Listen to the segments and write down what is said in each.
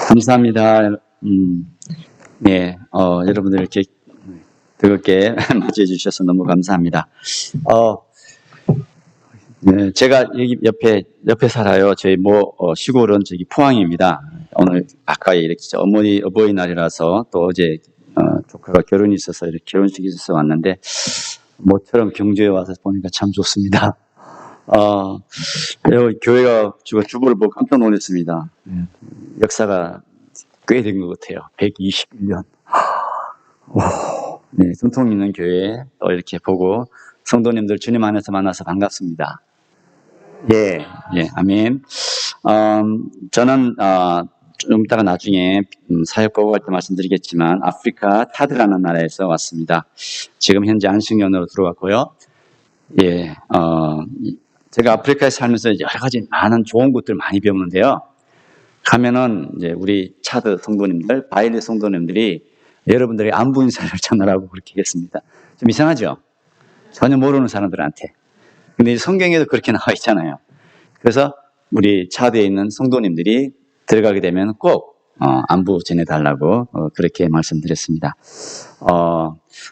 감사합니다. 네, 여러분들 이렇게 뜨겁게 맞이해 주셔서 너무 감사합니다. 네, 제가 여기 옆에 살아요. 저희 시골은 저기 포항입니다. 오늘 가까이 이렇게 어버이날이라서 또 어제 조카가 결혼이 있어서 이렇게 결혼식이 있어서 왔는데 모처럼 경주에 와서 보니까 참 좋습니다. 여기 교회가 주보를 보고 깜짝 놀랐습니다. 역사가 꽤 된 것 같아요. 121년. 네, 전통 있는 교회 또 이렇게 보고 성도님들 주님 안에서 만나서 반갑습니다. 예, 아멘. 저는 좀 이따가 나중에 사역 보고할 때 말씀드리겠지만 아프리카 차드라는 나라에서 왔습니다. 지금 현재 안식년으로 들어왔고요. 예, 제가 아프리카에 살면서 여러 가지 많은 좋은 것들 많이 배우는데요. 가면은 이제 우리 차드 성도님들, 바일리 성도님들이 여러분들이 안부 인사를 전하라고 그렇게 했습니다. 좀 이상하죠? 전혀 모르는 사람들한테. 근데 성경에도 그렇게 나와 있잖아요. 그래서 우리 차드에 있는 성도님들이 들어가게 되면 꼭 안부 전해달라고 그렇게 말씀드렸습니다.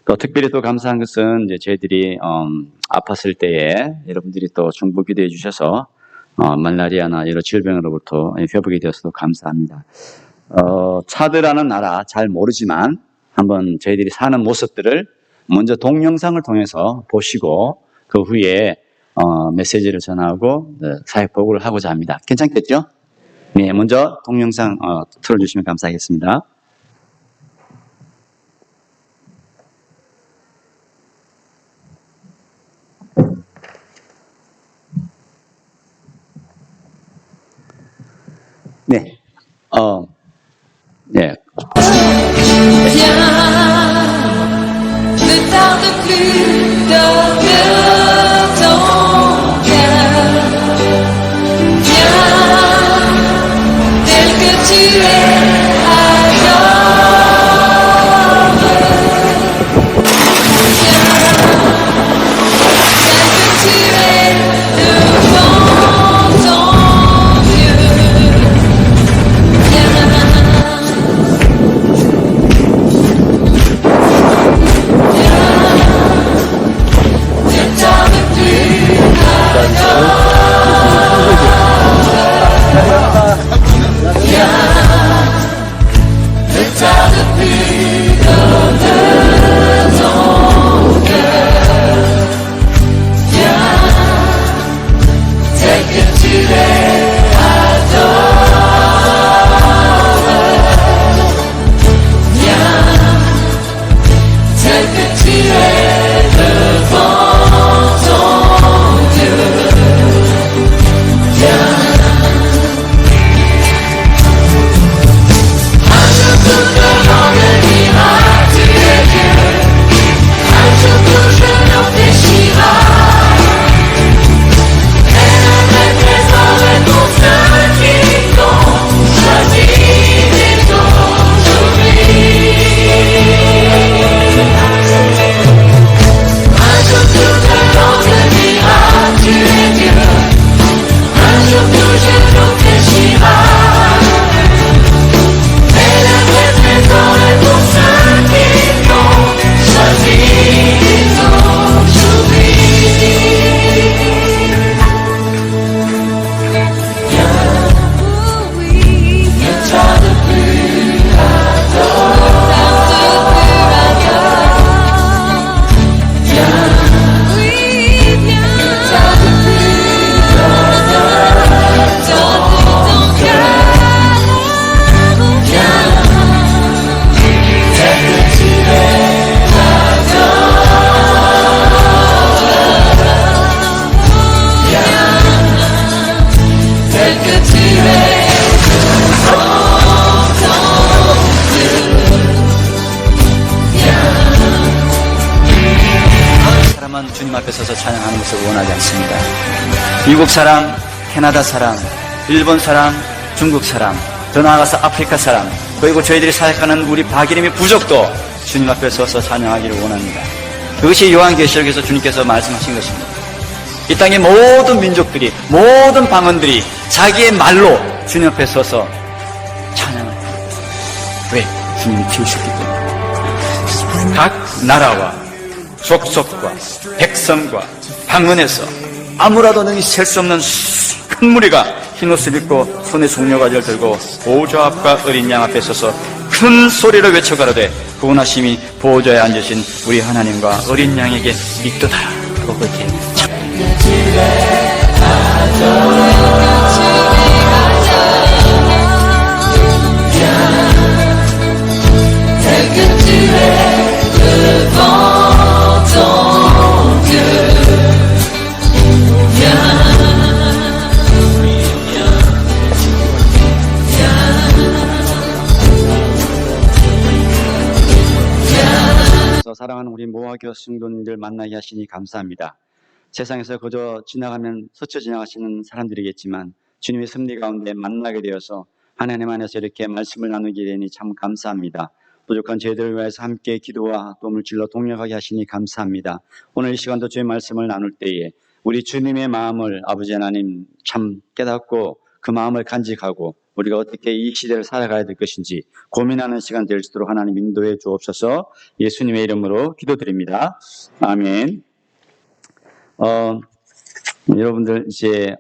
또 특별히 또 감사한 것은 이제 저희들이 아팠을 때에 여러분들이 또 중보 기도해 주셔서 말라리아나 여러 질병으로부터 회복이 되어서도 감사합니다. 차드라는 나라 잘 모르지만 한번 저희들이 사는 모습들을 먼저 동영상을 통해서 보시고 그 후에 메시지를 전하고 사역 보고를 하고자 합니다. 괜찮겠죠? 네, 먼저 동영상 틀어주시면 감사하겠습니다. 네, 네. Ne tarde plus d'ouvrir ton cœur. Viens, tel que tu es, adore. Viens, tel que tu es, devant ton Dieu. 주님 앞에 서서 찬양하는 것을 원하지 않습니다. 미국 사람, 캐나다 사람, 일본 사람, 중국 사람, 더 나아가서 아프리카 사람, 그리고 저희들이 사역하는 우리 박이림의 부족도 주님 앞에 서서 찬양하기를 원합니다. 그것이 요한계시록에서 주님께서 말씀하신 것입니다. 이 땅의 모든 민족들이, 모든 방언들이 자기의 말로 주님 앞에 서서 찬양을 합니다. 왜? 주님이 키우셨기 때문에. 각 나라와 족속과 백성과 방언에서 아무라도 능히 셀 수 없는 큰 무리가 흰옷을 입고 손에 종려가지를 들고 보좌 앞과 어린 양 앞에 서서 큰 소리로 외쳐가라되 구원하심이 보좌에 앉으신 우리 하나님과 어린 양에게 있도다 하고 그렇게 사랑하는 우리 모아교회 성도님들 만나게 하시니 감사합니다. 세상에서 그저 지나가면 스쳐 지나가시는 사람들이겠지만 주님의 섭리 가운데 만나게 되어서 하나님 안에서 이렇게 말씀을 나누게 되니 참 감사합니다. 부족한 저희들을 위해서 함께 기도와 또 물질로 동력하게 하시니 감사합니다. 오늘 이 시간도 주의 말씀을 나눌 때에 우리 주님의 마음을 아버지 하나님 참 깨닫고 그 마음을 간직하고 우리가 어떻게 이 시대를 살아가야 될 것인지 고민하는 시간 될 수 있도록 하나님 인도해 주옵소서. 예수님의 이름으로 기도드립니다. 아멘. 여러분들 이제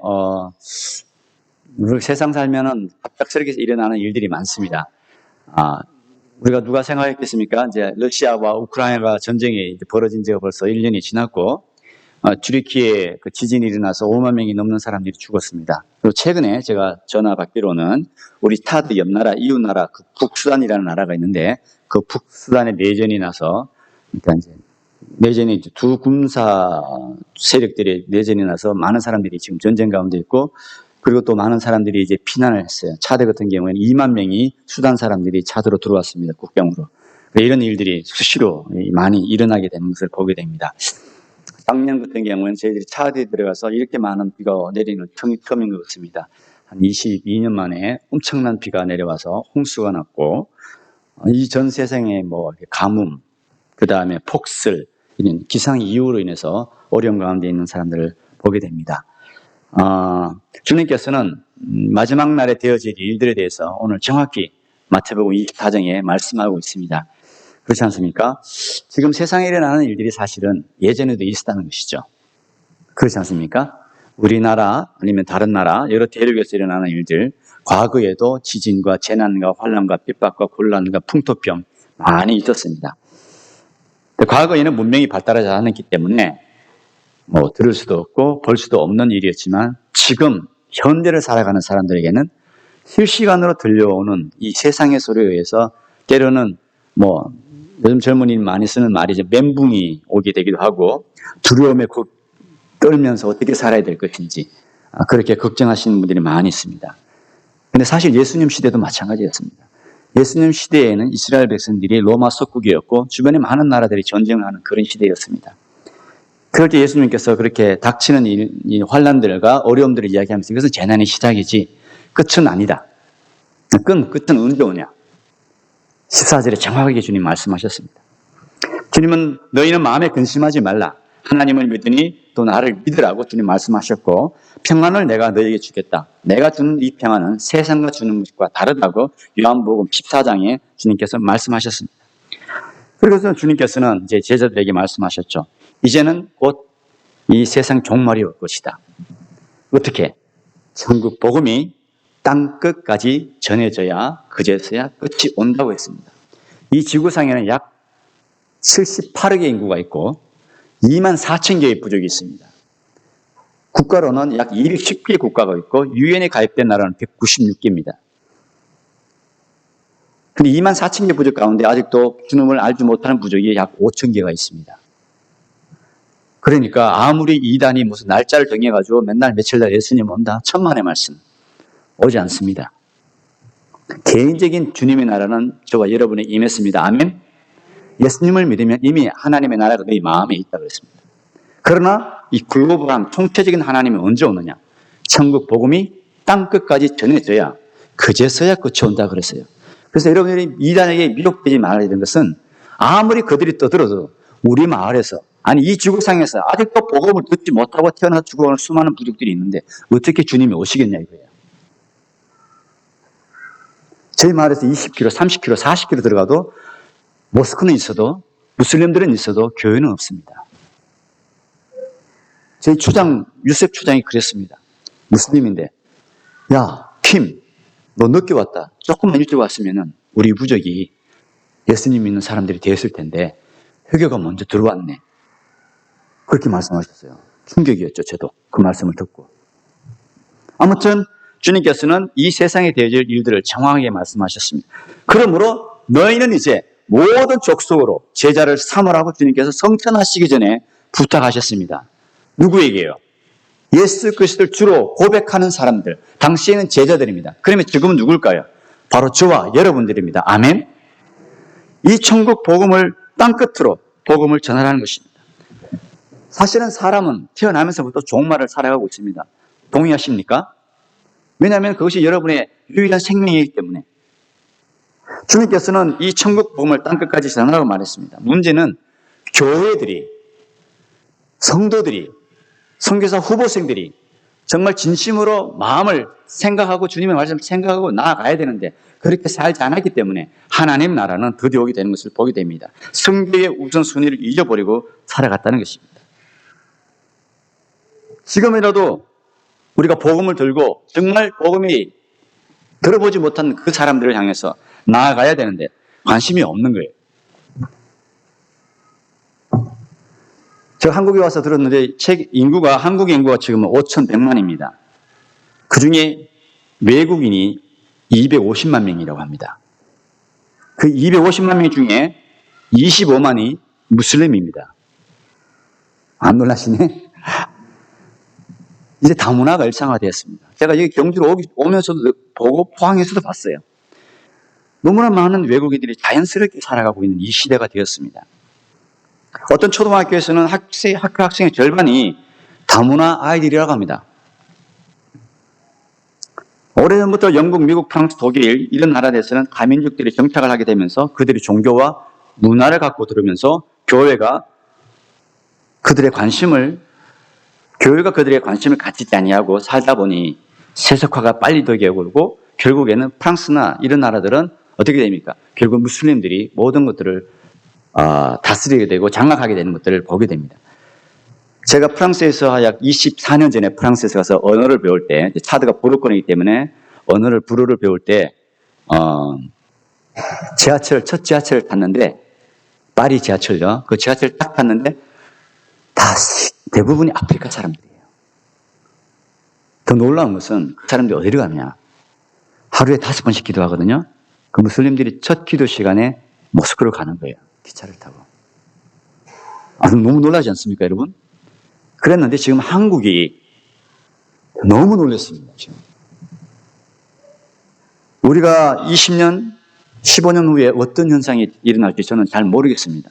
우리 세상 살면은 갑작스럽게 일어나는 일들이 많습니다. 우리가 누가 생각했겠습니까? 이제 러시아와 우크라이나가 전쟁이 이제 벌어진 지가 벌써 1년이 지났고 튀르키예 그 지진이 일어나서 5만 명이 넘는 사람들이 죽었습니다. 그리고 최근에 제가 전화 받기로는 우리 타드 옆 나라, 이웃 나라, 그 북수단이라는 나라가 있는데 그 북수단에 내전이 나서 그러니까 이제 내전이 이제 두 군사 세력들이 내전이 나서 많은 사람들이 지금 전쟁 가운데 있고 그리고 또 많은 사람들이 이제 피난을 했어요. 차드 같은 경우에는 2만 명이 수단 사람들이 차드로 들어왔습니다. 국경으로. 이런 일들이 수시로 많이 일어나게 되는 것을 보게 됩니다. 작년 같은 경우는 저희들이 차드에 들어가서 이렇게 많은 비가 내리는 처음인 것 같습니다. 한 22년 만에 엄청난 비가 내려와서 홍수가 났고 이 전 세상에 뭐 가뭄, 그 다음에 폭설 이런 기상 이유로 인해서 어려움 가운데 있는 사람들을 보게 됩니다. 주님께서는 마지막 날에 되어질 일들에 대해서 오늘 정확히 마태복음 24장에 말씀하고 있습니다. 그렇지 않습니까? 지금 세상에 일어나는 일들이 사실은 예전에도 있었다는 것이죠. 그렇지 않습니까? 우리나라 아니면 다른 나라 여러 대륙에서 일어나는 일들 과거에도 지진과 재난과 환난과 핍박과 곤란과 풍토병 많이 있었습니다. 과거에는 문명이 발달하지 않았기 때문에 뭐 들을 수도 없고 볼 수도 없는 일이었지만 지금 현대를 살아가는 사람들에게는 실시간으로 들려오는 이 세상의 소리에 의해서 때로는 뭐 요즘 젊은이는 많이 쓰는 말이죠. 멘붕이 오게 되기도 하고 두려움에 떨면서 어떻게 살아야 될 것인지 그렇게 걱정하시는 분들이 많이 있습니다. 근데 사실 예수님 시대도 마찬가지였습니다. 예수님 시대에는 이스라엘 백성들이 로마 속국이었고 주변에 많은 나라들이 전쟁을 하는 그런 시대였습니다. 그럴 때 예수님께서 그렇게 닥치는 이 환난들과 어려움들을 이야기하면서 이것은 재난의 시작이지 끝은 아니다. 끝은 언제 오냐? 14절에 정확하게 주님 말씀하셨습니다. 주님은 너희는 마음에 근심하지 말라. 하나님을 믿으니 또 나를 믿으라고 주님 말씀하셨고 평안을 내가 너희에게 주겠다. 내가 주는 이 평안은 세상과 주는 것과 다르다고 요한복음 14장에 주님께서 말씀하셨습니다. 그래서 주님께서는 이제 제자들에게 말씀하셨죠. 이제는 곧 이 세상 종말이 올 것이다. 어떻게? 천국 복음이 땅 끝까지 전해져야 그제서야 끝이 온다고 했습니다. 이 지구상에는 약 78억의 인구가 있고 2만 4천 개의 부족이 있습니다. 국가로는 약 210개 국가가 있고 유엔에 가입된 나라는 196개입니다. 근데 2만 4천 개 부족 가운데 아직도 주님을 알지 못하는 부족이 약 5천 개가 있습니다. 그러니까 아무리 이단이 무슨 날짜를 정해가지고 맨날 며칠 날 예수님 온다. 천만의 말씀. 오지 않습니다. 개인적인 주님의 나라는 저와 여러분에 임했습니다. 아멘. 예수님을 믿으면 이미 하나님의 나라가 너희 마음에 있다고 했습니다. 그러나 이 글로벌한 총체적인 하나님이 언제 오느냐? 천국 복음이 땅 끝까지 전해져야 그제서야 끝이 온다 그랬어요. 그래서 여러분들이 이단에게 미혹되지 말아야 되는 것은 아무리 그들이 떠들어도 우리 마을에서 아니 이 지구상에서 아직도 복음을 듣지 못하고 태어나서 죽어가는 수많은 부족들이 있는데 어떻게 주님이 오시겠냐 이거예요. 저희 마을에서 20km, 30km, 40km 들어가도 모스크는 있어도 무슬림들은 있어도 교회는 없습니다. 저희 추장, 유셉 추장이 그랬습니다. 무슬림인데, 야, 킴, 너 늦게 왔다. 조금만 일찍 왔으면은 우리 부족이 예수님 믿는 사람들이 되었을 텐데 회교가 먼저 들어왔네. 그렇게 말씀하셨어요. 충격이었죠, 저도 그 말씀을 듣고. 아무튼 주님께서는 이 세상에 되어질 일들을 정확하게 말씀하셨습니다. 그러므로 너희는 이제 모든 족속으로 제자를 삼으라고 주님께서 성천하시기 전에 부탁하셨습니다. 누구에게요? 예수 그리스도를 주로 고백하는 사람들, 당시에는 제자들입니다. 그러면 지금은 누굴까요? 바로 저와 여러분들입니다. 아멘. 이 천국 복음을 땅끝으로 복음을 전하라는 것입니다. 사실은 사람은 태어나면서부터 종말을 살아가고 있습니다. 동의하십니까? 왜냐하면 그것이 여러분의 유일한 생명이기 때문에. 주님께서는 이 천국 복음을 땅끝까지 전하라고 말했습니다. 문제는 교회들이, 성도들이, 선교사 후보생들이 정말 진심으로 마음을 생각하고 주님의 말씀을 생각하고 나아가야 되는데 그렇게 살지 않았기 때문에 하나님 나라는 드디어 오게 되는 것을 보게 됩니다. 성교의 우선순위를 잊어버리고 살아갔다는 것입니다. 지금이라도 우리가 복음을 들고 정말 복음이 들어보지 못한 그 사람들을 향해서 나아가야 되는데 관심이 없는 거예요. 제가 한국에 와서 들었는데 한국 인구가 지금 5,100만입니다. 그 중에 외국인이 250만 명이라고 합니다. 그 250만 명 중에 25만이 무슬림입니다. 안 놀라시네? 이제 다문화가 일상화되었습니다. 제가 여기 경주로 오면서도 보고 포항에서도 봤어요. 너무나 많은 외국인들이 자연스럽게 살아가고 있는 이 시대가 되었습니다. 어떤 초등학교에서는 학교 학생의 절반이 다문화 아이들이라고 합니다. 오래전부터 영국, 미국, 프랑스, 독일 이런 나라에서는 가민족들이 정착을 하게 되면서 그들이 종교와 문화를 갖고 들으면서 교회가 그들의 관심을 갖지 아니하고 살다 보니 세속화가 빨리 되게 오고 결국에는 프랑스나 이런 나라들은 어떻게 됩니까? 결국 무슬림들이 모든 것들을 다스리게 되고 장악하게 되는 것들을 보게 됩니다. 제가 프랑스에서 약 24년 전에 프랑스에서 가서 언어를 배울 때 차드가 불어권이기 때문에 불어를 배울 때 첫 지하철을 탔는데 파리 지하철요. 그 지하철을 딱 탔는데 대부분이 아프리카 사람들이에요. 더 놀라운 것은 그 사람들이 어디로 가느냐. 하루에 5번씩 기도하거든요. 그 무슬림들이 첫 기도 시간에 모스크로 가는 거예요. 기차를 타고. 너무 놀라지 않습니까, 여러분? 그랬는데 지금 한국이 너무 놀랐습니다, 지금. 우리가 20년, 15년 후에 어떤 현상이 일어날지 저는 잘 모르겠습니다.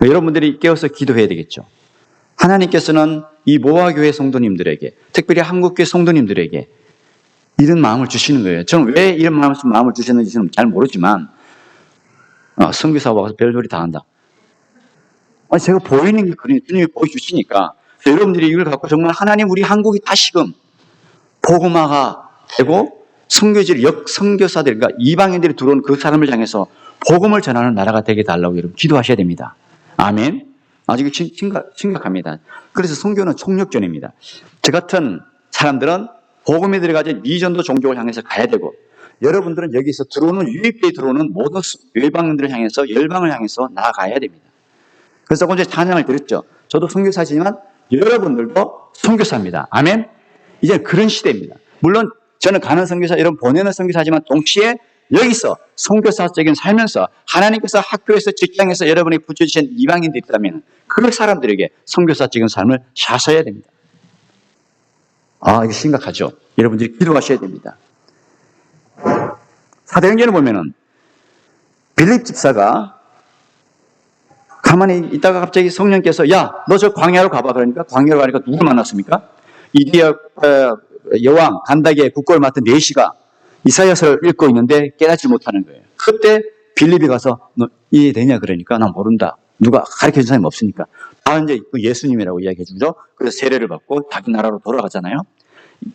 여러분들이 깨어서 기도해야 되겠죠. 하나님께서는 이 모아교회 성도님들에게, 특별히 한국교회 성도님들에게 이런 마음을 주시는 거예요. 저는 왜 이런 마음을 주셨는지 저는 잘 모르지만 선교사가 와서 별소리 다 한다. 제가 보이는 게 그래요. 주님이 보여주시니까 여러분들이 이걸 갖고 정말 하나님 우리 한국이 다시금 복음화가 되고 선교사들, 그러니까 이방인들이 들어온 그 사람을 향해서 복음을 전하는 나라가 되게 달라고 여러분 기도하셔야 됩니다. 아멘. 아주 심각합니다. 그래서 선교는 총력전입니다. 저 같은 사람들은 복음에 들어가지 미전도 종족을 향해서 가야 되고 여러분들은 여기서 유입되어 들어오는 모든 외방인들을 향해서 열방을 향해서 나아가야 됩니다. 그래서 조금 전에 찬양을 드렸죠. 저도 선교사지만 여러분들도 선교사입니다. 아멘. 이제 그런 시대입니다. 물론 저는 가는 선교사, 여러분 보내는 선교사지만 동시에 여기서 선교사적인 살면서 하나님께서 학교에서 직장에서 여러분이 붙여주신 이방인들이 있다면 그 사람들에게 선교사적인 삶을 사셔야 됩니다. 이게 심각하죠. 여러분들이 기도하셔야 됩니다. 사도행전을 보면은 빌립 집사가 가만히 있다가 갑자기 성령께서 야, 너 저 광야로 가봐. 그러니까 광야로 가니까 누굴 만났습니까? 이디야 여왕 간다기의 국고를 맡은 네시가 이사야서를 읽고 있는데 깨닫지 못하는 거예요. 그때 빌립이 가서 너 이해되냐 그러니까 나 모른다. 누가 가르쳐준 사람이 없으니까. 다 이제 그 예수님이라고 이야기해 주죠. 그래서 세례를 받고 자기 나라로 돌아가잖아요.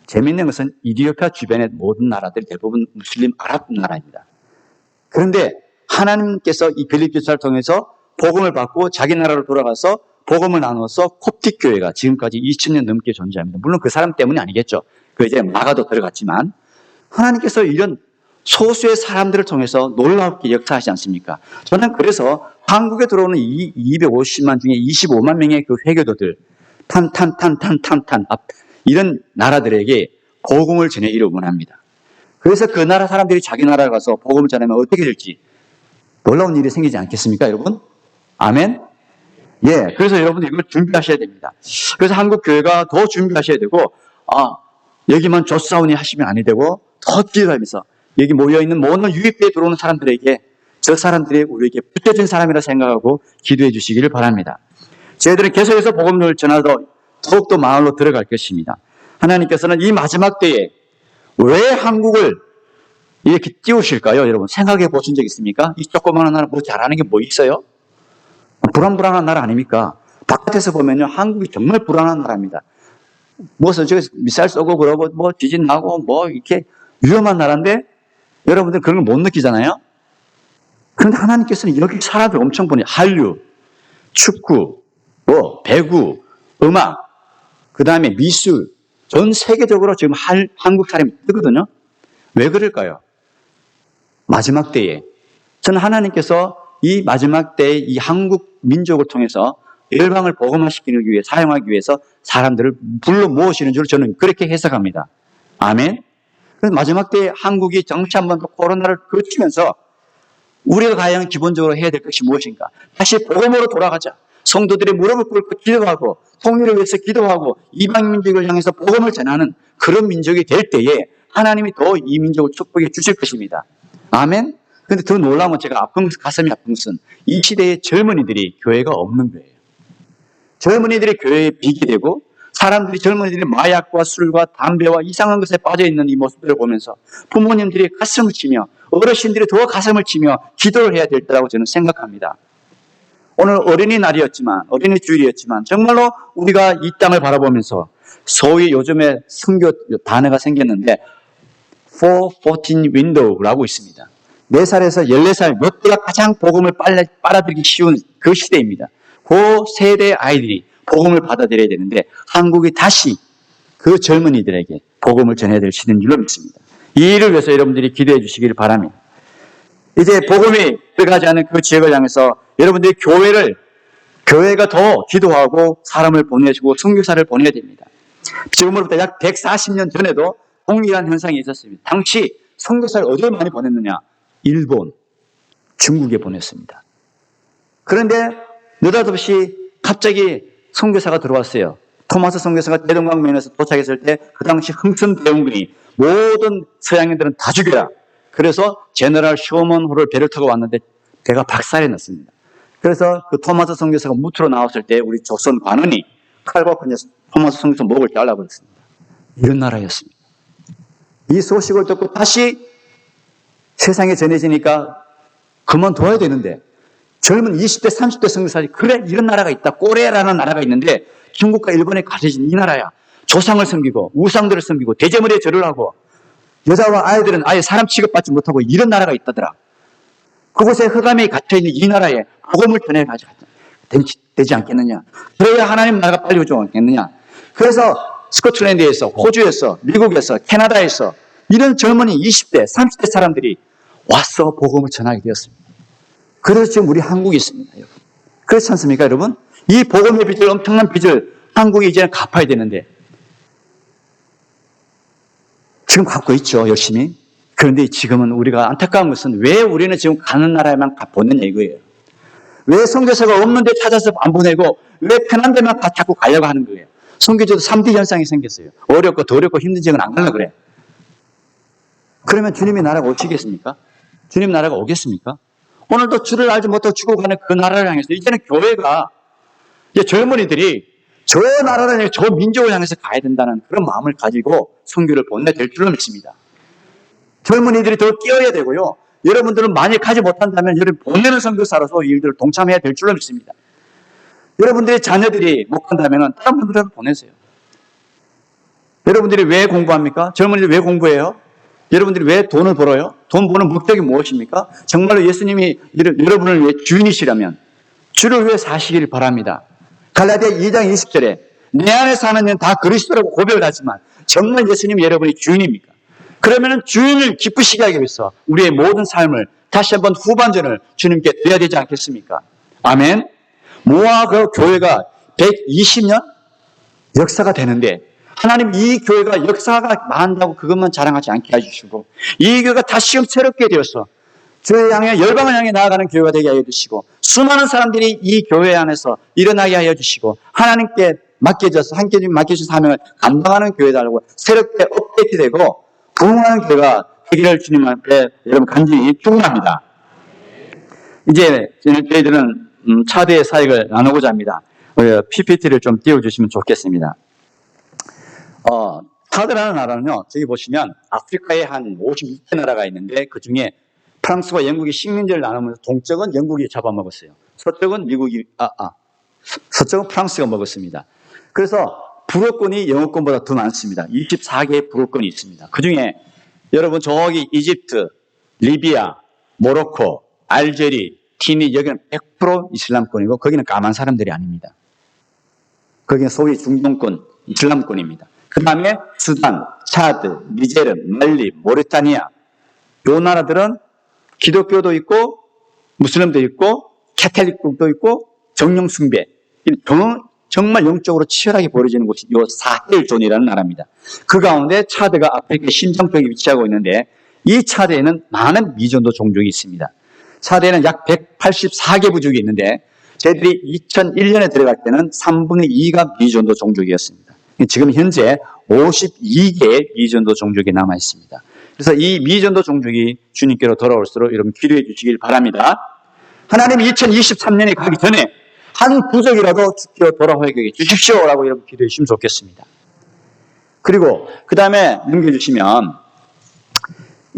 재미있는 것은 이디오피아 주변의 모든 나라들이 대부분 무슬림 아랍 나라입니다. 그런데 하나님께서 이 빌립 교사를 통해서 복음을 받고 자기 나라로 돌아가서 복음을 나눠서 콥틱 교회가 지금까지 2000년 넘게 존재합니다. 물론 그 사람 때문이 아니겠죠. 그 이제 마가도 들어갔지만 하나님께서 이런 소수의 사람들을 통해서 놀랍게 역사하지 않습니까? 저는 그래서 한국에 들어오는 이 250만 중에 25만 명의 그 회교도들 이런 나라들에게 복음을 전하기를 원합니다. 그래서 그 나라 사람들이 자기 나라에 가서 복음을 전하면 어떻게 될지 놀라운 일이 생기지 않겠습니까, 여러분? 아멘? 예, 그래서 여러분들 이걸 준비하셔야 됩니다. 그래서 한국 교회가 더 준비하셔야 되고, 여기만 조사원이 하시면 아니 되고, 더 기도하면서 여기 모여있는 모든 유입대에 들어오는 사람들에게 저 사람들이 우리에게 붙여진 사람이라 생각하고 기도해 주시기를 바랍니다. 저희들은 계속해서 복음을 전하더 더욱더 마을로 들어갈 것입니다. 하나님께서는 이 마지막 때에 왜 한국을 이렇게 띄우실까요? 여러분 생각해 보신 적 있습니까? 이 조그마한 나라 뭐 잘하는 게 뭐 있어요? 불안불안한 나라 아닙니까? 바깥에서 보면요 한국이 정말 불안한 나라입니다. 무슨 저기 미사일 쏘고 그러고 뭐 지진 나고 뭐 이렇게 위험한 나라인데 여러분들 그런 걸 못 느끼잖아요. 그런데 하나님께서는 여기 사람들 엄청 보내 한류, 축구, 뭐 배구, 음악, 그 다음에 미술 전 세계적으로 지금 한국 사람이 뜨거든요. 왜 그럴까요? 마지막 때에 저는 하나님께서 이 마지막 때에 이 한국 민족을 통해서 열방을 복음화시키기 위해 사용하기 위해서 사람들을 불러 모으시는 줄 저는 그렇게 해석합니다. 아멘. 그래서 마지막 때에 한국이 정치 한번 더 코로나를 거치면서 우리가 과연 기본적으로 해야 될 것이 무엇인가? 다시 복음으로 돌아가자. 성도들의 무릎을 꿇고 기도하고 통일을 위해서 기도하고 이방 민족을 향해서 복음을 전하는 그런 민족이 될 때에 하나님이 더 이 민족을 축복해 주실 것입니다. 아멘. 그런데 더 놀라운 건 제가 가슴이 아픈 것은 이 시대의 젊은이들이 교회가 없는 거예요. 젊은이들이 교회에 비게 되고 사람들이 젊은이들이 마약과 술과 담배와 이상한 것에 빠져 있는 이 모습들을 보면서 부모님들이 가슴을 치며 어르신들이 더 가슴을 치며 기도를 해야 될 때라고 저는 생각합니다. 오늘 어린이날이었지만 어린이 주일이었지만 정말로 우리가 이 땅을 바라보면서 소위 요즘에 선교 단어가 생겼는데 414 window라고 있습니다. 4살에서 14살 몇 대가 가장 복음을 빨아들이기 쉬운 그 시대입니다. 그 세대 아이들이 복음을 받아들여야 되는데 한국이 다시 그 젊은이들에게 복음을 전해야 될 시대인 줄로 믿습니다. 이 일을 위해서 여러분들이 기도해 주시기를 바랍니다. 이제 복음이 들어가지 않은 그 지역을 향해서 여러분들이 교회가 더 기도하고 사람을 보내주고 선교사를 보내야 됩니다. 지금으로부터 약 140년 전에도 동일한 현상이 있었습니다. 당시 선교사를 어디에 많이 보냈느냐? 일본, 중국에 보냈습니다. 그런데 느닷없이 갑자기 선교사가 들어왔어요. 토마스 선교사가 대동강변에서 도착했을 때 그 당시 흥선 대원군이 모든 서양인들은 다 죽여라. 그래서 제너럴 쇼먼호를 배를 타고 왔는데 배가 박살이 났습니다. 그래서 그 토마스 선교사가 무트로 나왔을 때 우리 조선 관원이 칼과 그녀서 토마스 선교사 목을 잘라버렸습니다. 이런 나라였습니다. 이 소식을 듣고 다시 세상에 전해지니까 그만둬야 되는데 젊은 20대, 30대 선교사들이 그래 이런 나라가 있다. 꼬레라는 나라가 있는데 중국과 일본에 가려진 이 나라야. 조상을 섬기고 우상들을 섬기고 대제물에 절을 하고 여자와 아이들은 아예 사람 취급받지 못하고 이런 나라가 있다더라. 그곳에 흑암이 갇혀있는 이 나라에 복음을 전해가지고 되지 않겠느냐. 그래야 하나님 나라가 빨리 오지 않겠느냐. 그래서 스코틀랜드에서 호주에서 미국에서 캐나다에서 이런 젊은이 20대 30대 사람들이 와서 복음을 전하게 되었습니다. 그래서 지금 우리 한국이 있습니다. 여러분. 그렇지 않습니까 여러분? 이 복음의 빚을 엄청난 빚을 한국이 이제는 갚아야 되는데 지금 갚고 있죠 열심히. 그런데 지금은 우리가 안타까운 것은 왜 우리는 지금 가는 나라에만 보내냐 이거예요. 왜 선교사가 없는 데 찾아서 안 보내고 왜 편한 데만 자꾸 가려고 하는 거예요. 선교제도 3D 현상이 생겼어요. 어렵고 더럽고 힘든 지역은 안 가려고 그래. 그러면 주님의 나라가 오시겠습니까? 주님 나라가 오겠습니까? 오늘도 주를 알지 못하고 죽어가는 그 나라를 향해서 이제는 교회가 이제 젊은이들이 저 나라를 향해 저 민족을 향해서 가야 된다는 그런 마음을 가지고 선교를 보내야 될 줄로 믿습니다. 젊은이들이 더 끼어야 되고요. 여러분들은 만약 가지 못한다면 여러분 보내는 선교사로서 이 일들을 동참해야 될 줄로 믿습니다. 여러분들의 자녀들이 못 간다면 다른 분들에게 보내세요. 여러분들이 왜 공부합니까? 젊은이들 왜 공부해요? 여러분들이 왜 돈을 벌어요? 돈 버는 목적이 무엇입니까? 정말로 예수님이 여러분을 위해 주인이시라면 주를 위해 사시기를 바랍니다. 갈라디아 2장 20절에 내 안에 사는 이는 다 그리스도라고 고백을 하지만 정말 예수님이 여러분의 주인입니까? 그러면 주인을 기쁘시게 하기 위해서 우리의 모든 삶을 다시 한번 후반전을 주님께 드려야 되지 않겠습니까? 아멘. 모아 그 교회가 120년 역사가 되는데 하나님 이 교회가 역사가 많다고 그것만 자랑하지 않게 해주시고 이 교회가 다시금 새롭게 되어서 주의 향해 열방을 향해 나아가는 교회가 되게 하여 주시고 수많은 사람들이 이 교회 안에서 일어나게 하여 주시고 하나님께 맡겨져서 함께 맡겨주신 사명을 감당하는 교회다라고 새롭게 업데이트되고 부흥하는 교회가 되기를 주님 앞에 여러분 간절히 축원합니다. 이제 저희들은 차대의 사역을 나누고자 합니다. PPT를 좀 띄워주시면 좋겠습니다. 차드라는 나라는요, 저기 보시면 아프리카에 한 56개 나라가 있는데 그 중에 프랑스와 영국이 식민지를 나누면서 동쪽은 영국이 잡아먹었어요. 서쪽은 서쪽은 프랑스가 먹었습니다. 그래서 불어권이 영어권보다 더 많습니다. 24개의 불어권이 있습니다. 그 중에 여러분 저기 이집트, 리비아, 모로코, 알제리, 티니 여기는 100% 이슬람권이고 거기는 까만 사람들이 아닙니다. 거기는 소위 중동권, 이슬람권입니다. 그 다음에 수단, 차드, 니제르, 말리, 모리타니아 요 나라들은 기독교도 있고 무슬림도 있고 캐톨릭도 있고 정령 숭배 정말 영적으로 치열하게 벌어지는 곳이 요 사헬존이라는 나라입니다. 그 가운데 차드가 아프리카 심장 쪽에 위치하고 있는데 이 차드에는 많은 미전도 종족이 있습니다. 차드에는 약 184개 부족이 있는데 저희들이 2001년에 들어갈 때는 3분의 2가 미전도 종족이었습니다. 지금 현재 52개의 미전도 종족이 남아 있습니다. 그래서 이 미전도 종족이 주님께로 돌아올수록 여러분 기도해 주시길 바랍니다. 하나님 2023년에 가기 전에 한 부족이라도 주께로 돌아오게 주십시오라고 여러분 기도해 주시면 좋겠습니다. 그리고 그 다음에 넘겨주시면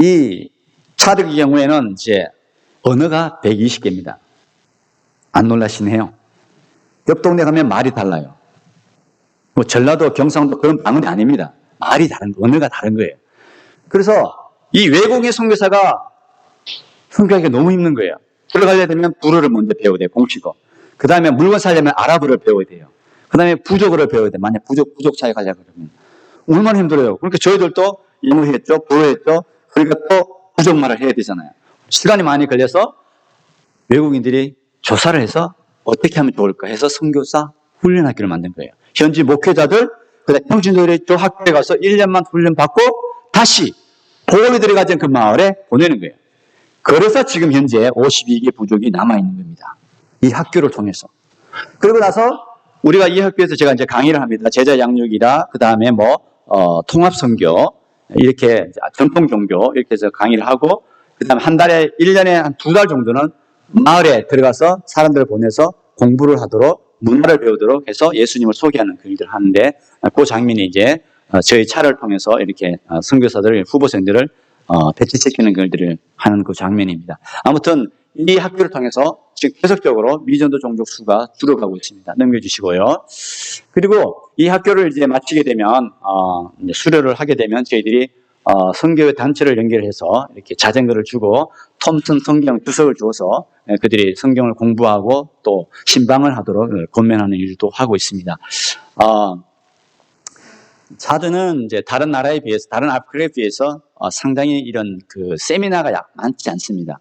이 차득의 경우에는 이제 언어가 120개입니다. 안 놀라시네요. 옆 동네 가면 말이 달라요. 뭐 전라도, 경상도 그런 방언이 아닙니다. 말이 다른 거, 언어가 다른 거예요. 그래서 이 외국인 선교사가 선교하기가 너무 힘든 거예요. 들어가려 되면 불어를 먼저 배워야 돼요, 공식어. 그 다음에 물건 사려면 아랍어를 배워야 돼요. 그 다음에 부족어를 배워야 돼요. 만약 부족 사회 가려고 그러면. 얼마나 힘들어요. 그러니까 저희들도 영어 했죠, 불어 했죠. 그러니까 또 부족말을 해야 되잖아요. 시간이 많이 걸려서 외국인들이 조사를 해서 어떻게 하면 좋을까 해서 선교사 훈련학교를 만든 거예요. 현지 목회자들, 그다음에 평신도들이 저 학교에 가서 1년만 훈련 받고 다시 보험에 들어가진 그 마을에 보내는 거예요. 그래서 지금 현재 52개 부족이 남아있는 겁니다. 이 학교를 통해서. 그리고 나서 우리가 이 학교에서 제가 이제 강의를 합니다. 제자 양육이라, 그 다음에 통합선교, 이렇게 전통 종교, 이렇게 해서 강의를 하고, 그 다음에 한 달에, 1년에 한 2달 정도는 마을에 들어가서 사람들을 보내서 공부를 하도록, 문화를 배우도록 해서 예수님을 소개하는 그 일들을 하는데, 그 장면이 이제 저희 차를 통해서 이렇게 선교사들, 후보생들을 배치시키는 일들을 하는 그 장면입니다. 아무튼 이 학교를 통해서 지금 계속적으로 미전도 종족 수가 줄어가고 있습니다. 넘겨주시고요. 그리고 이 학교를 이제 마치게 되면 이제 수료를 하게 되면 저희들이 선교회 단체를 연결해서 이렇게 자전거를 주고 톰슨 성경 주석을 주어서 그들이 성경을 공부하고 또 신방을 하도록 권면하는 일도 하고 있습니다. 차드는 이제 다른 나라에 비해서, 다른 아프리카에 비해서 상당히 이런 그 세미나가 많지 않습니다.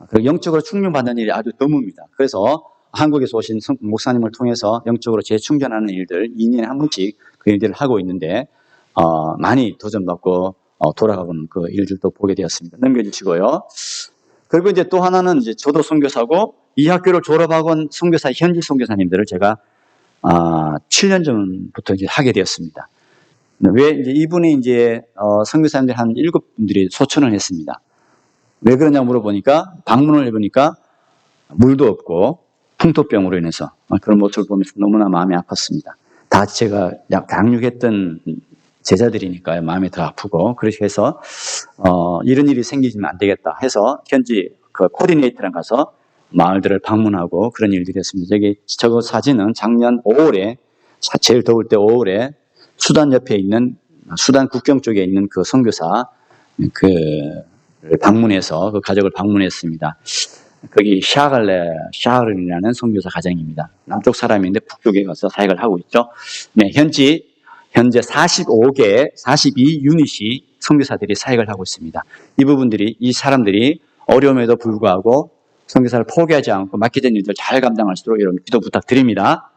그리고 영적으로 충전받는 일이 아주 드뭅니다. 그래서 한국에서 오신 목사님을 통해서 영적으로 재충전하는 일들 2년에 한 번씩 그 일들을 하고 있는데 많이 도전받고 돌아가는 그 일들도 보게 되었습니다. 넘겨주시고요. 그리고 이제 또 하나는 이제 저도 선교사고 이 학교를 졸업하고 온 선교사 현지 선교사님들을 제가 7년 전부터 이제 하게 되었습니다. 왜 이제 이분이 이제 선교사님들 한 7분들이 소천을 했습니다. 왜 그러냐 물어보니까 방문을 해보니까 물도 없고 풍토병으로 인해서 그런 모습을 보면서 너무나 마음이 아팠습니다. 다 제가 양육했던 제자들이니까요. 마음이 더 아프고 그렇게 해서 이런 일이 생기면 안 되겠다 해서 현지 그 코디네이터랑 가서 마을들을 방문하고 그런 일들이 했습니다. 저거 사진은 작년 5월에 제일 더울 때 5월에 수단 옆에 있는 수단 국경 쪽에 있는 그 선교사 방문해서 그 가족을 방문했습니다. 거기 샤갈이라는 선교사 가정입니다. 남쪽 사람인데 북쪽에 가서 사역을 하고 있죠. 네, 현재 42 유닛이 선교사들이 사역을 하고 있습니다. 이 사람들이 어려움에도 불구하고 선교사를 포기하지 않고 맡겨진 일들 잘 감당할 수 있도록 여러분 기도 부탁드립니다.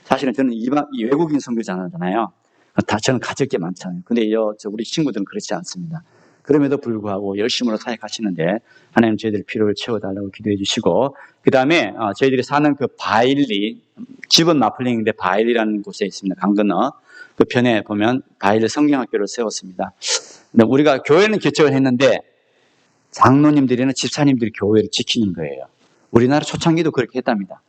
사실은 저는 이 외국인 선교사잖아요. 저는 가질 게 많잖아요. 근데 우리 친구들은 그렇지 않습니다. 그럼에도 불구하고 열심으로 사역하시는데 하나님 저희들 필요를 채워달라고 기도해 주시고, 그 다음에 저희들이 사는 그 바일리, 집은 마플링인데 바일리라는 곳에 있습니다. 강 건너 그 편에 보면 바일리 성경학교를 세웠습니다. 근데 우리가 교회는 개척을 했는데 장로님들이나 집사님들이 교회를 지키는 거예요. 우리나라 초창기도 그렇게 했답니다.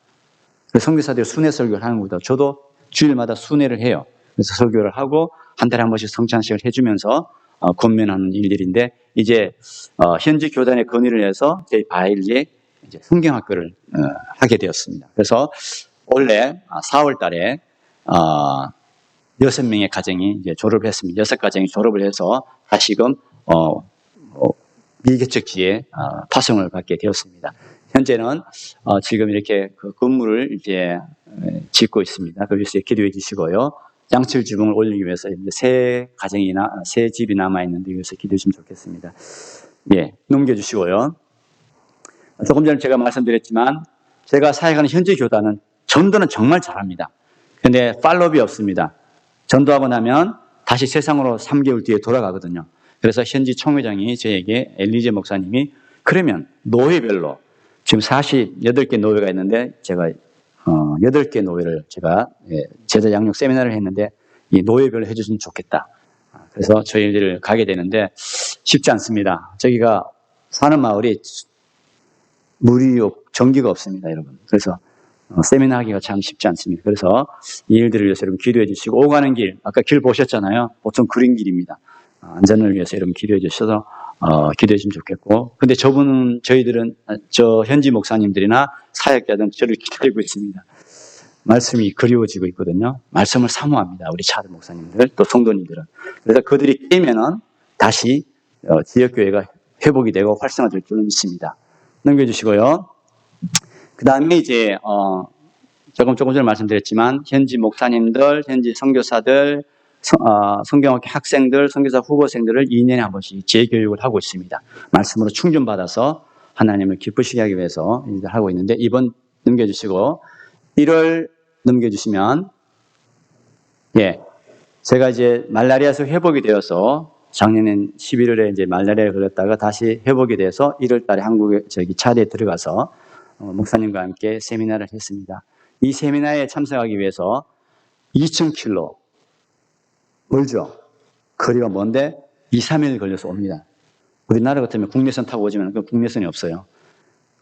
그래서 선교사들이 순회 설교를 하는 것보다 저도 주일마다 순회를 해요. 그래서 설교를 하고 한 달에 한 번씩 성찬식을 해주면서 권면하는 일들인데, 이제 현지 교단의 건의를 해서 저희 바일리에 이제 성경학교를 하게 되었습니다. 그래서 원래 4월 달에 6명의 가정이 이제 졸업을 했습니다. 6가정이 졸업을 해서 다시금 미개척지에 파송을 받게 되었습니다. 현재는 지금 이렇게 그 건물을 이제 짓고 있습니다. 거기서 기도해 주시고요. 양칠 지붕을 올리기 위해서 이제 새 집이 남아 있는데 여기서 기도해 주시면 좋겠습니다. 예, 넘겨주시고요. 조금 전에 제가 말씀드렸지만 제가 사역하는 현지 교단은 전도는 정말 잘합니다. 그런데 팔로업이 없습니다. 전도하고 나면 다시 세상으로 3개월 뒤에 돌아가거든요. 그래서 현지 총회장이 저에게 엘리제 목사님이 그러면 노회별로 지금 48개 노회가 있는데 제가 8개 노회를 제가 제자 양육 세미나를 했는데 이 노회별로 해주시면 좋겠다. 그래서 저희들 가게 되는데 쉽지 않습니다. 저기가 사는 마을이 물이 전기가 없습니다, 여러분. 그래서 세미나 하기가 참 쉽지 않습니다. 그래서 이 일들을 위해서 여러분 기도해 주시고, 오가는 길, 아까 길 보셨잖아요. 보통 그린 길입니다. 안전을 위해서 여러분 기도해 주셔서 기도해 주시면 좋겠고, 근데 저희들은 현지 목사님들이나 사역자들은 저를 기다리고 있습니다. 말씀이 그리워지고 있거든요. 말씀을 사모합니다. 우리 차들 목사님들, 또 성도님들은. 그래서 그들이 깨면은 다시 지역교회가 회복이 되고 활성화될 줄은 믿습니다. 넘겨주시고요. 그 다음에 이제 조금 전에 말씀드렸지만 현지 목사님들, 현지 선교사들, 성경학교 학생들, 선교사 후보생들을 2년에 한 번씩 재교육을 하고 있습니다. 말씀으로 충전받아서 하나님을 기쁘시게 하기 위해서 일을 하고 있는데, 이번 넘겨주시고 1월 넘겨주시면, 제가 이제 말라리아에서 회복이 되어서 작년엔 11월에 이제 말라리아에 걸렸다가 다시 회복이 돼서 1월 달에 한국에 차대에 들어가서 목사님과 함께 세미나를 했습니다. 이 세미나에 참석하기 위해서 2,000km 멀죠? 거리가 먼데 2-3일 걸려서 옵니다. 우리나라 같으면 국내선 타고 오지만 그 국내선이 없어요.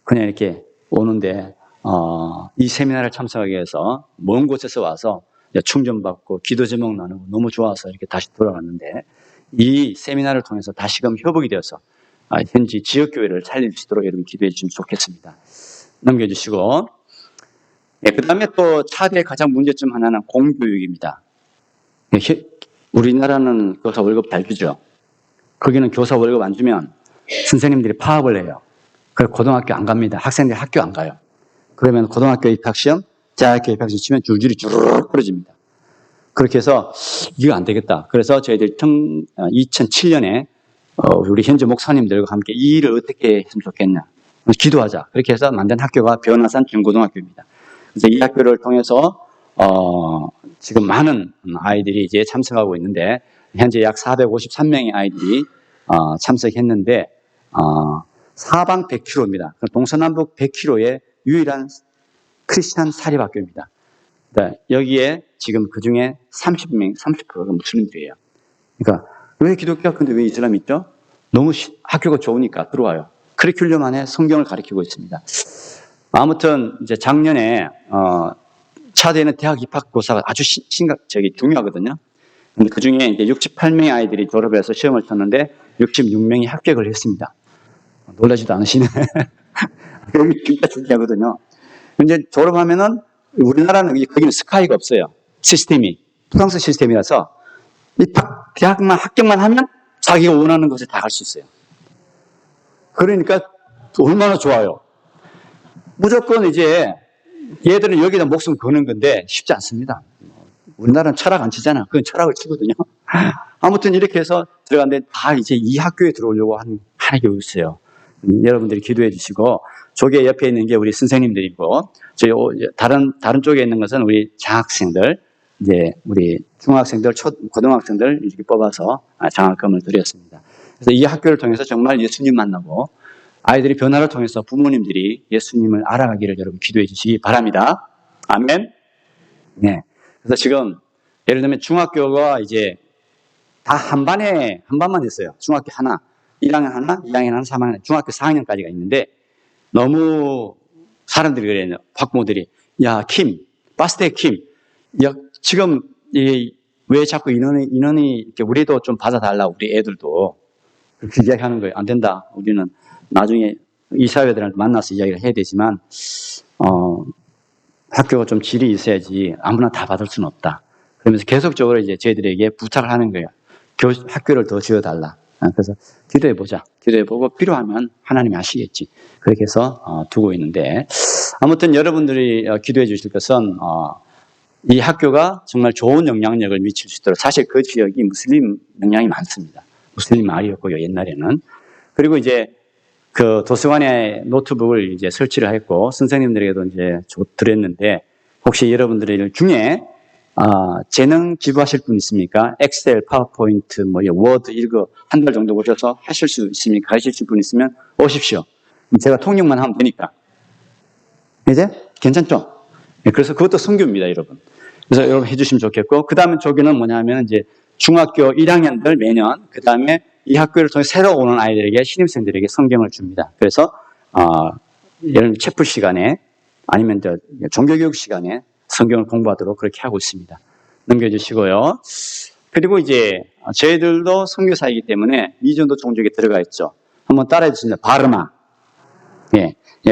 그냥 이렇게 오는데 이 세미나를 참석하기 위해서 먼 곳에서 와서 충전받고 기도 제목 나누고 너무 좋아서 이렇게 다시 돌아왔는데, 이 세미나를 통해서 다시금 회복이 되어서 현지 지역교회를 살릴 수 있도록 여러분 기도해 주시면 좋겠습니다. 넘겨주시고, 그 다음에 또 차대의 가장 문제점 하나는 공교육입니다. 우리나라는 교사 월급 잘 주죠. 거기는 교사 월급 안 주면 선생님들이 파업을 해요. 그래서 고등학교 안 갑니다. 학생들이 학교 안 가요. 그러면 고등학교 입학시험, 대학교 입학시험 치면 줄줄이 주르륵 떨어집니다. 그렇게 해서 이거 안 되겠다. 그래서 저희들 2007년에 우리 현지 목사님들과 함께 이 일을 어떻게 했으면 좋겠냐. 기도하자. 그렇게 해서 만든 학교가 변화산 중고등학교입니다. 그래서 이 학교를 통해서 지금 많은 아이들이 이제 참석하고 있는데, 현재 약 453명의 아이들이 참석했는데, 사방 100km입니다. 동서남북 100km의 유일한 크리스찬 사립학교입니다. 여기에 지금 그 중에 30%가 무슬림들이에요. 그러니까 왜 기독교가 근데 왜 이슬람이 있죠? 너무 학교가 좋으니까 들어와요. 커리큘럼 안에 성경을 가르치고 있습니다. 아무튼 이제 작년에 차대는 대학 입학 고사가 아주 중요하거든요. 근데 그 중에 이제 68명의 아이들이 졸업해서 시험을 쳤는데 66명이 합격을 했습니다. 놀라지도 않으시네. 여기 진짜 중요하거든요. 근데 졸업하면은 우리나라는 거기는 스카이가 없어요. 시스템이 프랑스 시스템이라서 대학만 합격만 하면 자기가 원하는 곳에 다 갈 수 있어요. 그러니까 얼마나 좋아요. 무조건 이제 얘들은 여기다 목숨 거는 건데 쉽지 않습니다. 우리나라는 철학 안 치잖아. 그건 철학을 치거든요. 아무튼 이렇게 해서 들어갔는데 다 이제 이 학교에 들어오려고 하는 게 있어요. 여러분들이 기도해 주시고, 저기 옆에 있는 게 우리 선생님들이고, 저희 다른 쪽에 있는 것은 우리 장학생들, 이제 우리 중학생들, 고등학생들 이렇게 뽑아서 장학금을 드렸습니다. 그래서 이 학교를 통해서 정말 예수님 만나고 아이들이 변화를 통해서 부모님들이 예수님을 알아가기를 여러분 기도해 주시기 바랍니다. 아멘. 네. 그래서 지금 예를 들면 중학교가 이제 다 한 반만 됐어요. 중학교 하나, 1학년 하나, 2학년 하나, 3학년, 중학교 4학년까지가 있는데 너무 사람들이 그래요. 학부모들이 야, 바스테 킴, 야, 지금 왜 자꾸 인원이 이렇게 우리도 좀 받아달라, 우리 애들도 그렇게 이야기하는 거예요. 안 된다. 우리는 나중에 이사회들한테 만나서 이야기를 해야 되지만 학교가 좀 질이 있어야지 아무나 다 받을 수는 없다. 그러면서 계속적으로 이제 저희들에게 부탁을 하는 거예요. 학교를 더 지어달라. 그래서 기도해보자. 기도해보고 필요하면 하나님이 하시겠지. 그렇게 해서 두고 있는데, 아무튼 여러분들이 기도해 주실 것은 이 학교가 정말 좋은 영향력을 미칠 수 있도록, 사실 그 지역이 무슬림 영향이 많습니다. 무슬림 마을이었고요, 옛날에는. 그리고 이제 그 도서관에 노트북을 이제 설치를 했고 선생님들에게도 이제 드렸는데, 혹시 여러분들 중에 재능 기부하실 분 있습니까? 엑셀, 파워포인트, 워드 이거 한 달 정도 오셔서 하실 수 있습니까? 하실 분 있으면 오십시오. 제가 통역만 하면 되니까. 이제 괜찮죠? 그래서 그것도 선교입니다, 여러분. 그래서 여러분 해주시면 좋겠고, 그 다음에 저기는 뭐냐면 이제 중학교 1학년들 매년, 그 다음에 이 학교를 통해 새로 오는 아이들에게, 신입생들에게 성경을 줍니다. 그래서 예를 들면 체프 시간에 아니면 종교교육 시간에 성경을 공부하도록 그렇게 하고 있습니다. 넘겨주시고요. 그리고 이제 저희들도 선교사이기 때문에 미전도 종족에 들어가 있죠. 한번 따라해 주시면 바르마.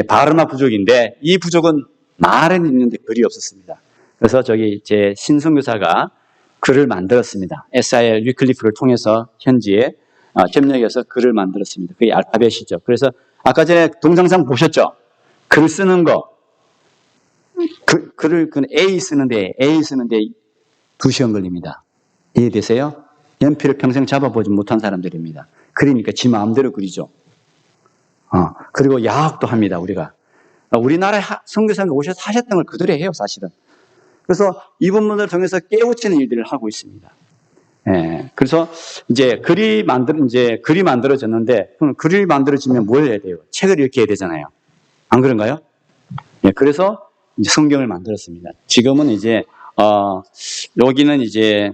바르마 부족인데 이 부족은 말은 있는데 글이 없었습니다. 그래서 저기 제 신선교사가 글을 만들었습니다. SIL 위클리프를 통해서 현지에 협력해서 글을 만들었습니다. 그게 알파벳이죠. 그래서 아까 전에 동영상 보셨죠? 글 쓰는 거. 글을 A 쓰는데 2시간 걸립니다. 이해되세요? 연필을 평생 잡아보지 못한 사람들입니다. 그러니까 지 마음대로 그리죠. 그리고 야학도 합니다, 우리가. 우리나라에 선교사님이 오셔서 하셨던 걸 그대로 해요, 사실은. 그래서 이분들을 통해서 깨우치는 일들을 하고 있습니다. 그래서 이제 글이 만들어졌는데, 그럼 글이 만들어지면 뭘 해야 돼요? 책을 읽게 해야 되잖아요. 안 그런가요? 그래서 이제 성경을 만들었습니다. 지금은 이제, 여기는 이제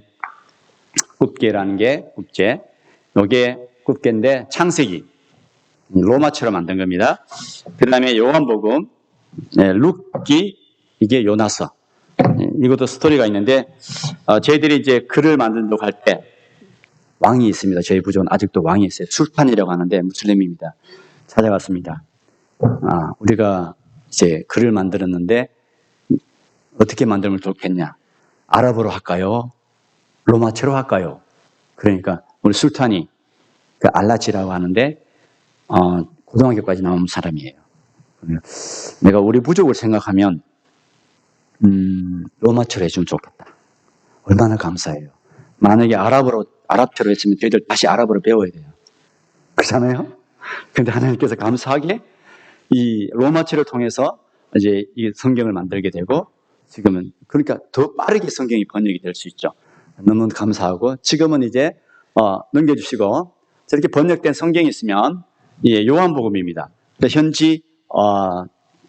굽계라는 게 굽제. 요게 굽계인데 창세기. 로마처럼 만든 겁니다. 그 다음에 요한복음, 룻기, 이게 요나서. 이것도 스토리가 있는데, 저희들이 이제 글을 만들도록 할 때, 왕이 있습니다. 저희 부족은 아직도 왕이 있어요. 술탄이라고 하는데, 무슬림입니다. 찾아갔습니다. 우리가 이제 글을 만들었는데, 어떻게 만들면 좋겠냐? 아랍어로 할까요? 로마체로 할까요? 그러니까, 우리 술탄이, 그 알라치라고 하는데, 고등학교까지 나온 사람이에요. 내가 우리 부족을 생각하면, 로마처럼 해주면 좋겠다. 얼마나 감사해요. 만약에 아랍처럼 했으면 저희들 다시 아랍어로 배워야 돼요. 그렇잖아요? 근데 하나님께서 감사하게 이 로마처를 통해서 이제 이 성경을 만들게 되고, 지금은, 그러니까 더 빠르게 성경이 번역이 될 수 있죠. 너무 감사하고, 지금은 이제, 넘겨주시고, 저렇게 번역된 성경이 있으면, 요한복음입니다. 현지,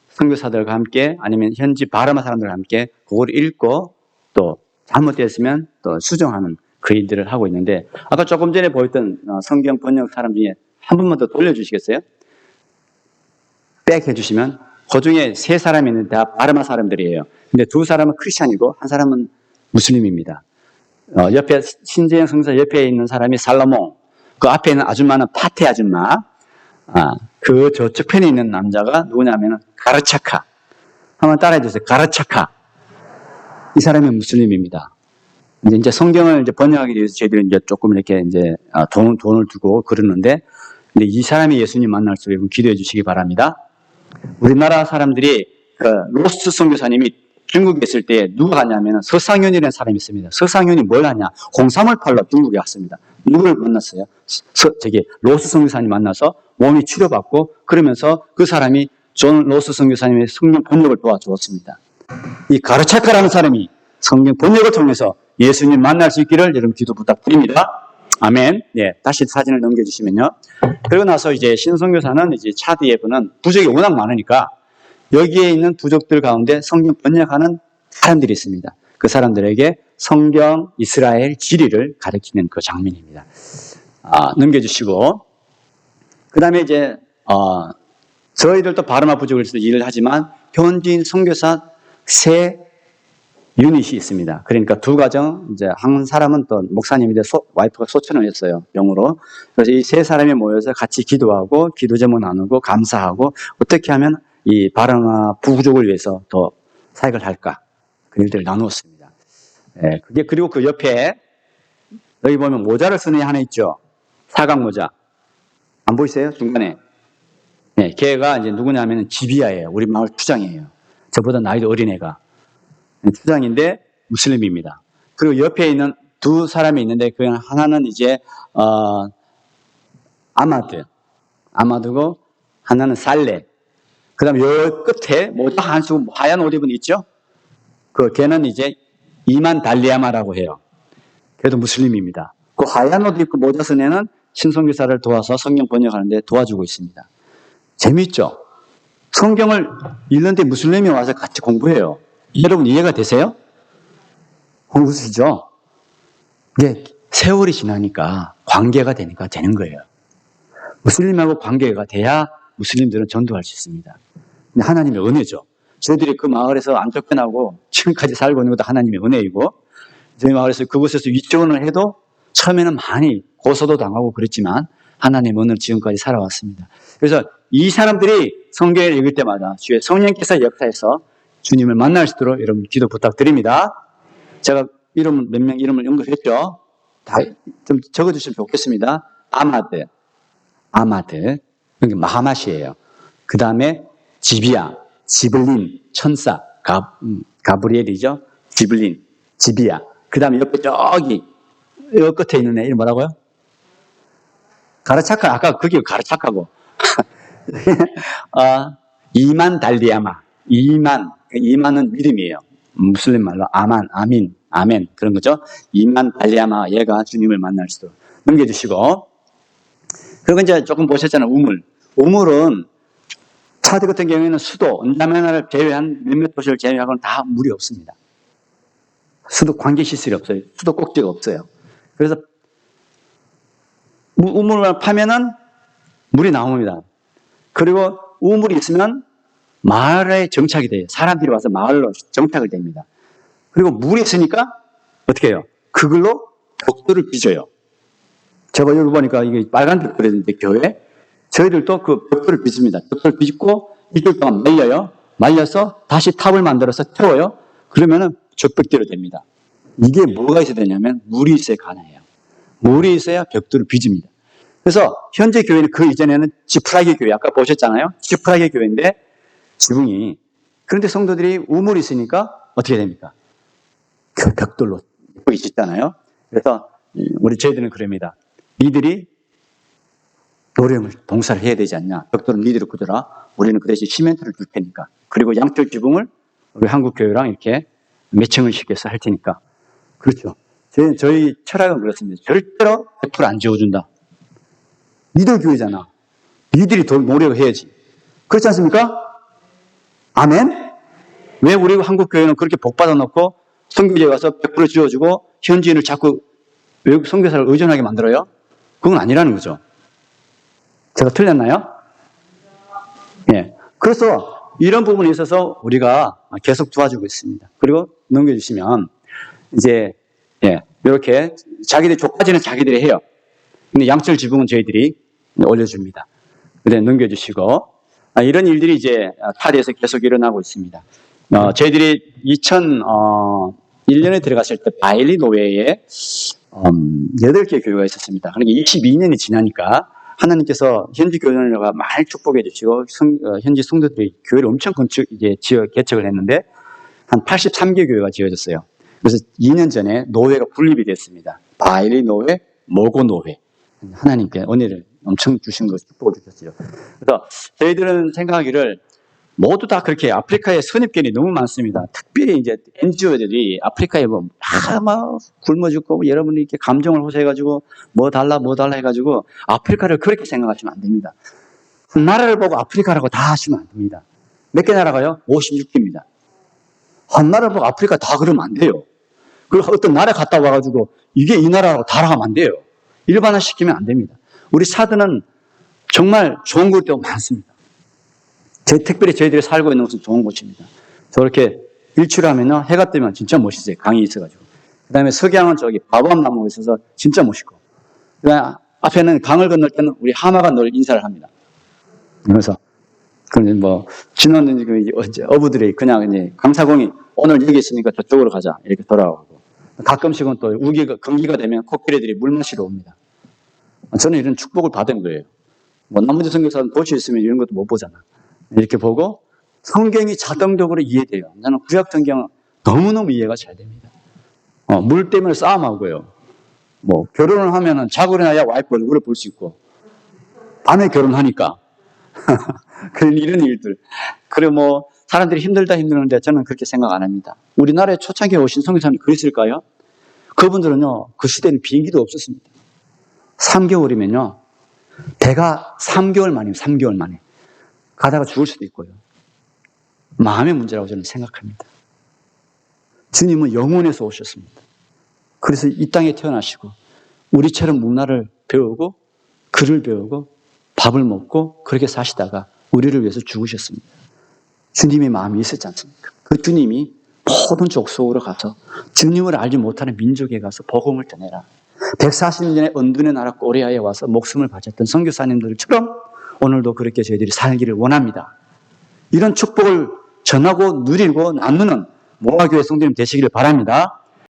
선교사들과 함께 아니면 현지 바르마 사람들과 함께 그걸 읽고 또 잘못됐으면 또 수정하는 그 일들을 하고 있는데, 아까 조금 전에 보였던 성경 번역 사람 중에 한 분만 더 돌려주시겠어요? 백 해주시면, 그 중에 3사람이 있는데 다 바르마 사람들이에요. 근데 2사람은 크리스찬이고 1사람은 무슬림입니다. 옆에 신재영 성사 옆에 있는 사람이 살로몬, 그 앞에 있는 아줌마는 파테 아줌마. 그 저쪽 편에 있는 남자가 누구냐면은 가르차카. 한번 따라해 주세요. 가르차카. 이 사람이 무슬림입니다. 이제 성경을 이제 번역하기 위해서 저희들이 이제 조금 이렇게 이제 돈을 두고 그러는데, 근데 이 사람이 예수님 만날 수 있도록 기도해 주시기 바랍니다. 우리나라 사람들이 그 로스 선교사님이 중국에 있을 때 누가 갔냐면 서상윤이라는 사람이 있습니다. 서상윤이 뭘 하냐? 홍삼을 팔러 중국에 왔습니다. 누구를 만났어요? 로스 선교사님 만나서 몸이 치료받고, 그러면서 그 사람이 존 로스 선교사님의 성경 번역을 도와주었습니다. 이 가르차카라는 사람이 성경 번역을 통해서 예수님 만날 수 있기를 여러분 기도 부탁드립니다. 아멘. 예, 다시 사진을 넘겨주시면요. 그러고 나서 이제 신선교사는 이제 차디에 보는 부족이 워낙 많으니까 여기에 있는 부족들 가운데 성경 번역하는 사람들이 있습니다. 그 사람들에게 성경 이스라엘 지리를 가르치는 그 장면입니다. 넘겨주시고, 그 다음에 이제 저희들도 바르마 부족에서 일을 하지만 현지인 선교사 세 유닛이 있습니다. 그러니까 두 가정, 이제 한 사람은 또 목사님인데 와이프가 소천을 했어요, 병으로. 그래서 이 세 사람이 모여서 같이 기도하고 기도 제목 나누고 감사하고 어떻게 하면 이 바르마 부족을 위해서 더 사역을 할까, 그 일들을 나누었습니다. 예, 그리고 그 옆에 여기 보면 모자를 쓰는 애 하나 있죠. 사각 모자. 안 보이세요? 중간에. 네, 걔가 이제 누구냐면 지비아예요. 우리 마을 투장이에요. 저보다 나이도 어린 애가. 투장인데 무슬림입니다. 그리고 옆에 있는 두 사람이 있는데 그 하나는 이제 아마드고 하나는 살레. 그다음에 요 끝에 모자 한 수 하얀 옷 입은 있죠? 걔는 이제 이만 달리아마라고 해요. 걔도 무슬림입니다. 그 하얀 옷 입고 모자 쓴 애는 신성교사를 도와서 성경 번역하는데 도와주고 있습니다. 재밌죠? 성경을 읽는데 무슬림이 와서 같이 공부해요. 여러분 이해가 되세요? 웃으시죠? 이게 세월이 지나니까 관계가 되니까 되는 거예요. 무슬림하고 관계가 돼야 무슬림들은 전도할 수 있습니다. 근데 하나님의 은혜죠. 저희들이 그 마을에서 안 쫓겨나고 지금까지 살고 있는 것도 하나님의 은혜이고, 저희 마을에서 그곳에서 유치원을 해도 처음에는 많이 고소도 당하고 그랬지만 하나님의 은혜로 지금까지 살아왔습니다. 그래서 이 사람들이 성경을 읽을 때마다 주의 성령께서 역사해서 주님을 만날 수 있도록 여러분 기도 부탁드립니다. 제가 몇 명 이름을 언급했죠. 다 좀 적어주시면 좋겠습니다. 아마드, 여기 마하맛이에요. 그 다음에 지비야, 지블린, 천사, 가브리엘이죠. 지블린, 지비야. 그 다음에 옆에 저기 여 끝에 있는 애 이름 뭐라고요? 가르차카. 아까 그게 가르차카고. 이만 달리아마. 이만은 믿음이에요. 무슬림 말로 아멘 그런 거죠. 이만 달리아마, 얘가 주님을 만날 수도. 넘겨주시고, 그리고 이제 조금 보셨잖아요. 우물은 차디 같은 경우에는 수도, 은담연화를 제외한 몇몇 도시를 제외하고는 다 물이 없습니다. 수도 관계시설이 없어요. 수도 꼭지가 없어요. 그래서 우물을 파면은 물이 나옵니다. 그리고 우물이 있으면 마을에 정착이 돼요. 사람들이 와서 마을로 정착을 됩니다. 그리고 물이 있으니까 어떻게 해요? 그걸로 벽돌을 빚어요. 제가 여기 보니까 이게 빨간 벽돌인데 교회 저희들도 그 벽돌을 빚습니다. 벽돌을 빚고 일주일 동안 말려요. 말려서 다시 탑을 만들어서 태워요. 그러면은 적벽대로 됩니다. 이게 뭐가 있어야 되냐면 물이 있어야 가능해요. 물이 있어야 벽돌을 빚습니다. 그래서 현재 교회는 그 이전에는 지프라기 교회, 아까 보셨잖아요. 지프라기 교회인데 지붕이, 그런데 성도들이 우물이 있으니까 어떻게 됩니까? 그 벽돌로 예쁘게 짓잖아요. 그래서 저희들은 그럽니다. 니들이 노력을, 봉사를 해야 되지 않냐. 벽돌은 니들이 꾸더라. 우리는 그 대신 시멘트를 줄 테니까. 그리고 양쪽 지붕을 우리 한국교회랑 이렇게 매칭을 시켜서 할 테니까. 그렇죠. 저희 철학은 그렇습니다. 절대로 100% 안 지어준다. 니들 교회잖아. 니들이 더 노력을 해야지. 그렇지 않습니까? 아멘? 왜 우리 한국교회는 그렇게 복 받아놓고 선교지에 가서 100% 지어주고 현지인을 자꾸 외국 선교사를 의존하게 만들어요? 그건 아니라는 거죠. 제가 틀렸나요? 예. 그래서 이런 부분에 있어서 우리가 계속 도와주고 있습니다. 그리고 넘겨주시면 이제 이렇게 자기들이 족까지는 자기들이 해요. 근데 양철 지붕은 저희들이 올려줍니다. 그래 넘겨주시고, 이런 일들이 이제 타디에서 계속 일어나고 있습니다. 저희들이 1년에 들어갔을 때 바일리 노회에 8개 교회가 있었습니다. 그러니까 22년이 지나니까 하나님께서 현지 교회가 많이 축복해 주시고 현지 성도들이 교회를 엄청 개척을 했는데 한 83개 교회가 지어졌어요. 그래서 2년 전에 노회가 분립이 됐습니다. 바일리 노회, 모고 노회. 하나님께 은혜를 엄청 주신 거 축복을 주셨어요. 그래서 저희들은 생각하기를 모두 다 그렇게 아프리카에 선입견이 너무 많습니다. 특별히 이제 NGO들이 아프리카에 막 굶어 죽고 여러분이 이렇게 감정을 호소해가지고 뭐 달라 해가지고 아프리카를 그렇게 생각하시면 안 됩니다. 한 나라를 보고 아프리카라고 다 하시면 안 됩니다. 몇 개 나라가요? 56개입니다. 한 나라를 보고 아프리카 다 그러면 안 돼요. 그리고 어떤 나라에 갔다 와가지고 이게 이 나라라고 다 하면 안 돼요. 일반화 시키면 안 됩니다. 우리 사드는 정말 좋은 곳도 많습니다. 특별히 저희들이 살고 있는 곳은 좋은 곳입니다. 저렇게 일출하면요, 해가 뜨면 진짜 멋있어요. 강이 있어가지고. 그 다음에 석양은 저기 바밤 나무가 있어서 진짜 멋있고. 그 다음에 앞에는 강을 건널 때는 우리 하마가 늘 인사를 합니다. 그래서, 지나는 어부들이 그냥 이제 강사공이 오늘 여기 있으니까 저쪽으로 가자. 이렇게 돌아오고. 가끔씩은 또 건기가 되면 코끼리들이 물 마시러 옵니다. 저는 이런 축복을 받은 거예요. 나머지 선교사는 도시 있으면 이런 것도 못 보잖아. 이렇게 보고 성경이 자동적으로 이해돼요. 저는 구약 성경은 너무너무 이해가 잘 됩니다. 물 때문에 싸움하고요. 결혼을 하면은 자고 일어나야 와이프 얼굴을 볼 수 있고, 밤에 결혼하니까. 이런 일들. 그리고 사람들이 힘들는데 저는 그렇게 생각 안 합니다. 우리나라에 초창기에 오신 선교사님이 그랬을까요? 그분들은요, 그 시대는 비행기도 없었습니다. 3개월이면요, 대가 3개월 만이에요, 3개월 만에. 가다가 죽을 수도 있고요. 마음의 문제라고 저는 생각합니다. 주님은 영혼에서 오셨습니다. 그래서 이 땅에 태어나시고 우리처럼 문화를 배우고 글을 배우고 밥을 먹고 그렇게 사시다가 우리를 위해서 죽으셨습니다. 주님의 마음이 있었지 않습니까? 그 주님이 모든 족속으로 가서 주님을 알지 못하는 민족에 가서 복음을 전해라. 140년의 언둔의 나라 코리아에 와서 목숨을 바쳤던 선교사님들처럼 오늘도 그렇게 저희들이 살기를 원합니다. 이런 축복을 전하고 누리고 나누는 모아교회 성도님 되시기를 바랍니다.